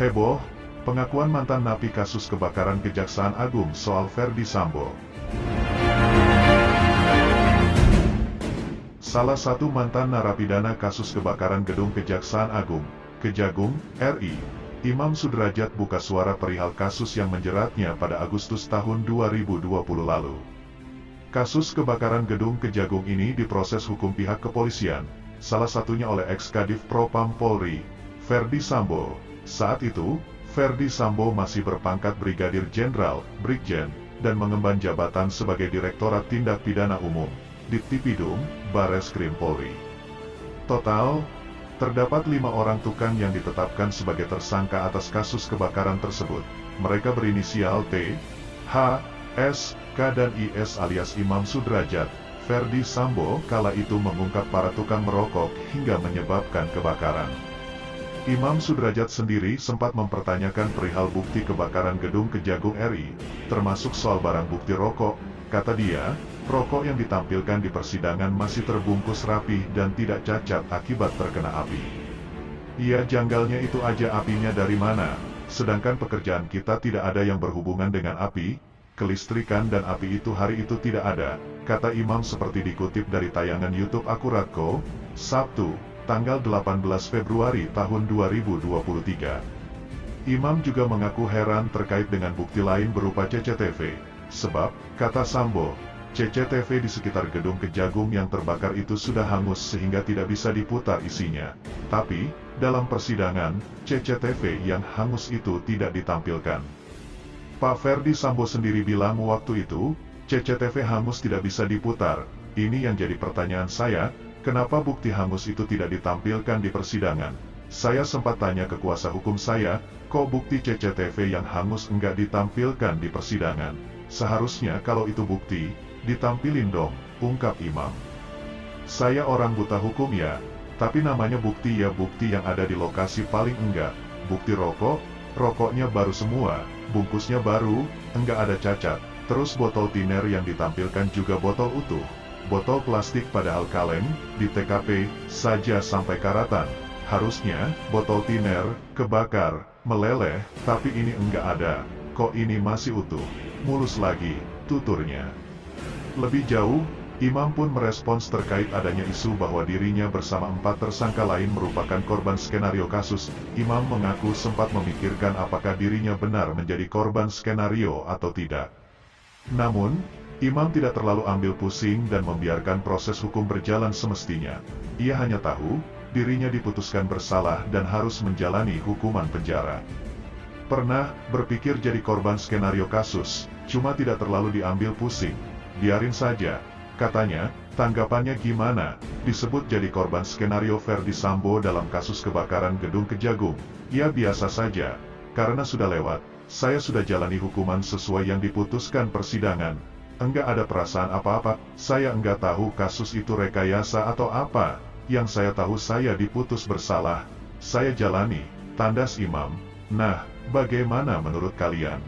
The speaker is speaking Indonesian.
Heboh, pengakuan mantan napi kasus kebakaran Kejaksaan Agung soal Ferdy Sambo. Salah satu mantan narapidana kasus kebakaran gedung Kejaksaan Agung, Kejagung, RI, Imam Sudrajat buka suara perihal kasus yang menjeratnya pada Agustus tahun 2020 lalu. Kasus kebakaran gedung Kejagung ini diproses hukum pihak kepolisian, salah satunya oleh ex-Kadif Propam Polri, Ferdy Sambo. Saat itu, Ferdy Sambo masih berpangkat Brigadir Jenderal, Brigjen, dan mengemban jabatan sebagai Direktorat Tindak Pidana Umum, Dittipidum, Bareskrim Polri. Total, terdapat 5 orang tukang yang ditetapkan sebagai tersangka atas kasus kebakaran tersebut. Mereka berinisial T, H, S, K dan IS alias Imam Sudrajat. Ferdy Sambo kala itu mengungkap para tukang merokok hingga menyebabkan kebakaran. Imam Sudrajat sendiri sempat mempertanyakan perihal bukti kebakaran gedung Kejagung RI, termasuk soal barang bukti rokok. Kata dia, rokok yang ditampilkan di persidangan masih terbungkus rapi dan tidak cacat akibat terkena api. Iya, janggalnya itu aja, apinya dari mana? Sedangkan pekerjaan kita tidak ada yang berhubungan dengan api, kelistrikan dan api itu hari itu tidak ada, kata Imam seperti dikutip dari tayangan YouTube Akuratko, Sabtu, tanggal 18 Februari tahun 2023. Imam juga mengaku heran terkait dengan bukti lain berupa CCTV. Sebab, kata Sambo, CCTV di sekitar gedung Kejagung yang terbakar itu sudah hangus sehingga tidak bisa diputar isinya. Tapi, dalam persidangan, CCTV yang hangus itu tidak ditampilkan. Pak Ferdy Sambo sendiri bilang waktu itu, CCTV hangus tidak bisa diputar. Ini yang jadi pertanyaan saya, kenapa bukti hangus itu tidak ditampilkan di persidangan? Saya sempat tanya ke kuasa hukum saya, kok bukti CCTV yang hangus enggak ditampilkan di persidangan? Seharusnya kalau itu bukti, ditampilin dong, ungkap Imam. Saya orang buta hukum ya, tapi namanya bukti ya bukti yang ada di lokasi paling enggak. Bukti rokok, rokoknya baru semua, bungkusnya baru, enggak ada cacat. Terus botol tiner yang ditampilkan juga botol utuh. Botol plastik padahal kaleng, di TKP, saja sampai karatan. Harusnya, botol tiner, kebakar, meleleh, tapi ini enggak ada. Kok ini masih utuh? Mulus lagi, tuturnya. Lebih jauh, Imam pun merespons terkait adanya isu bahwa dirinya bersama 4 tersangka lain merupakan korban skenario kasus. Imam mengaku sempat memikirkan apakah dirinya benar menjadi korban skenario atau tidak. Namun, Imam tidak terlalu ambil pusing dan membiarkan proses hukum berjalan semestinya. Ia hanya tahu, dirinya diputuskan bersalah dan harus menjalani hukuman penjara. Pernah berpikir jadi korban skenario kasus, cuma tidak terlalu diambil pusing. Biarin saja, katanya. Tanggapannya gimana? Disebut jadi korban skenario Ferdy Sambo dalam kasus kebakaran gedung Kejagung. Ya biasa saja, karena sudah lewat. Saya sudah jalani hukuman sesuai yang diputuskan persidangan. Enggak ada perasaan apa-apa, saya enggak tahu kasus itu rekayasa atau apa. Yang saya tahu saya diputus bersalah. Saya jalani, tandas Imam. Nah, bagaimana menurut kalian?